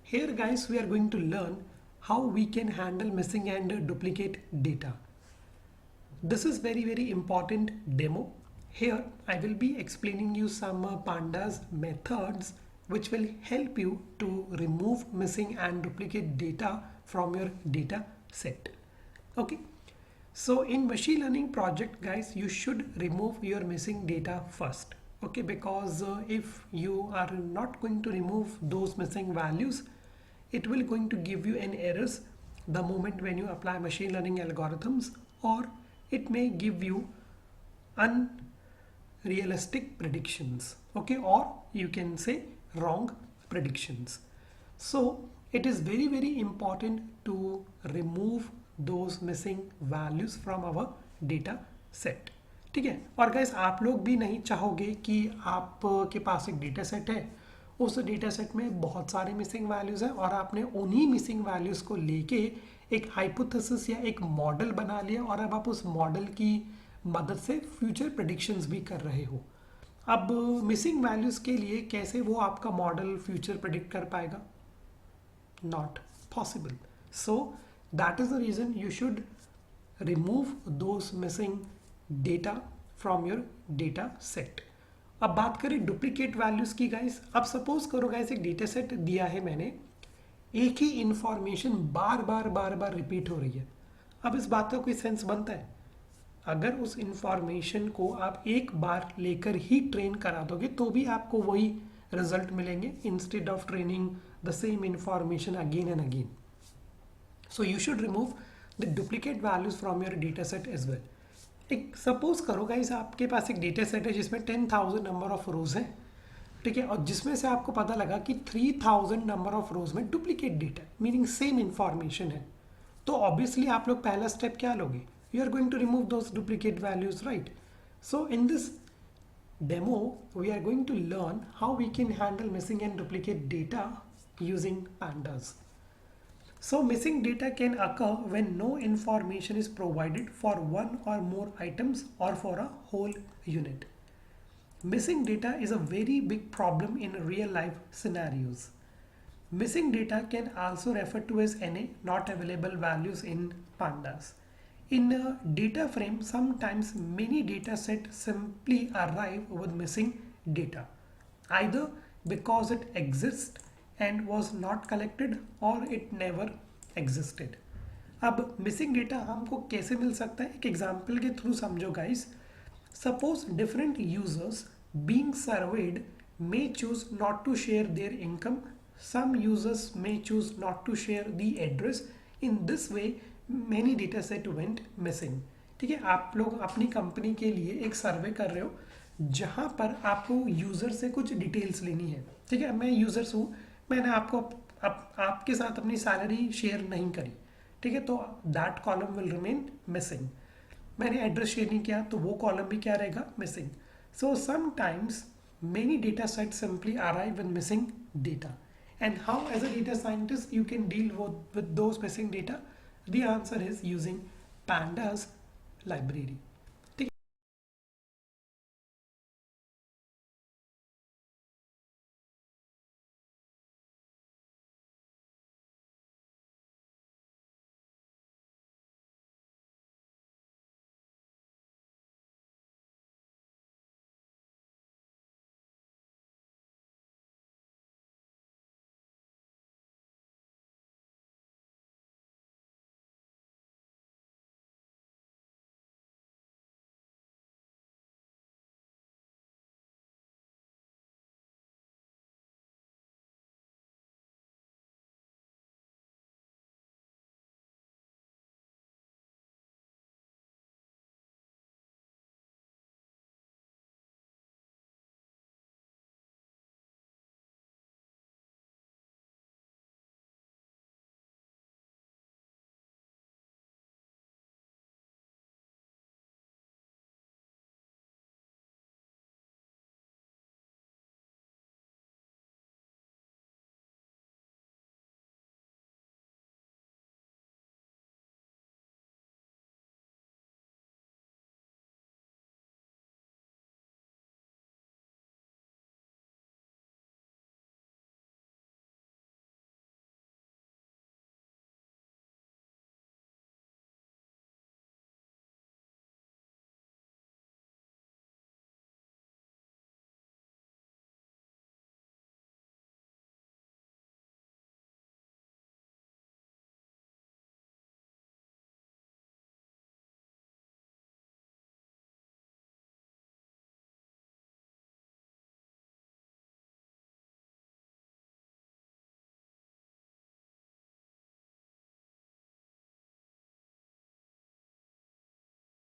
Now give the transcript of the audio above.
Here guys, we are going to learn how we can handle missing and duplicate data. This is very important demo. Here I will be explaining you some pandas methods which will help you to remove missing and duplicate data from your data set. Okay. So in machine learning project guys, you should remove your missing data first. Okay, because if you are not going to remove those missing values, it will going to give you an errors the moment when you apply machine learning algorithms, or it may give you unrealistic predictions. Okay, or you can say wrong predictions. So it is very important to remove those missing values from our data set. ठीक है, और guys आप लोग भी नहीं चाहोगे कि आपके पास एक डेटा सेट है, उस डेटा सेट में बहुत सारे मिसिंग वैल्यूज़ हैं और आपने उन्हीं मिसिंग वैल्यूज़ को लेके एक हाइपोथेसिस या एक मॉडल बना लिया और अब आप उस मॉडल की मदद से फ्यूचर प्रेडिक्शंस भी कर रहे हो. अब मिसिंग वैल्यूज़ के लिए कैसे वो आपका मॉडल फ्यूचर प्रेडिक्ट कर पाएगा? Not possible. So that is the reason you should remove those missing data from your data set. अब बात करें डुप्लीकेट वैल्यूज की गाइस. अब सपोज करो गाइस एक डेटा सेट दिया है मैंने, एक ही इंफॉर्मेशन बार बार रिपीट हो रही है. अब इस बात का कोई सेंस बनता है? अगर उस इंफॉर्मेशन को आप एक बार लेकर ही ट्रेन करा दोगे तो भी आपको वही रिजल्ट मिलेंगे instead of training the same information again and again. So you should remove the duplicate values from your data set as well. एक सपोज करो गाइस आपके पास एक डेटा सेट है जिसमें 10,000 नंबर ऑफ रोज है, ठीक है, और जिसमें से आपको पता लगा कि 3,000 नंबर ऑफ रोज में duplicate data meaning same information है. तो ऑब्वियसली आप लोग पहला स्टेप क्या लोगे? You are going to remove those duplicate values, right? So in this demo we are going to learn how we can handle missing and duplicate data using pandas. So missing data can occur when no information is provided for one or more items or for a whole unit. Missing data is a very big problem in real life scenarios. Missing data can also refer to as NA, not available values in pandas. In a data frame, sometimes many data sets simply arrive with missing data, either because it exists and was not collected or it never existed. अब missing data हमको कैसे मिल सकता है? एक example के through समझो guys. Suppose different users being served may choose not to share their income. Some users may choose not to share the address. In this way many data set went missing. ठीक है, आप लोग अपनी company के लिए एक सर्वे कर रहे हो जहां पर आपको यूजर से कुछ डिटेल्स लेनी है. ठीक है, मैं यूजर्स हूँ, मैंने आपको आपके साथ अपनी सैलरी शेयर नहीं करी, ठीक है, तो that column will remain missing. मैंने एड्रेस शेयर नहीं किया तो वो कॉलम भी क्या रहेगा? Missing. So sometimes many data sets simply arrive with missing data. And how as a data scientist you can deal with those missing data? The answer is using pandas library.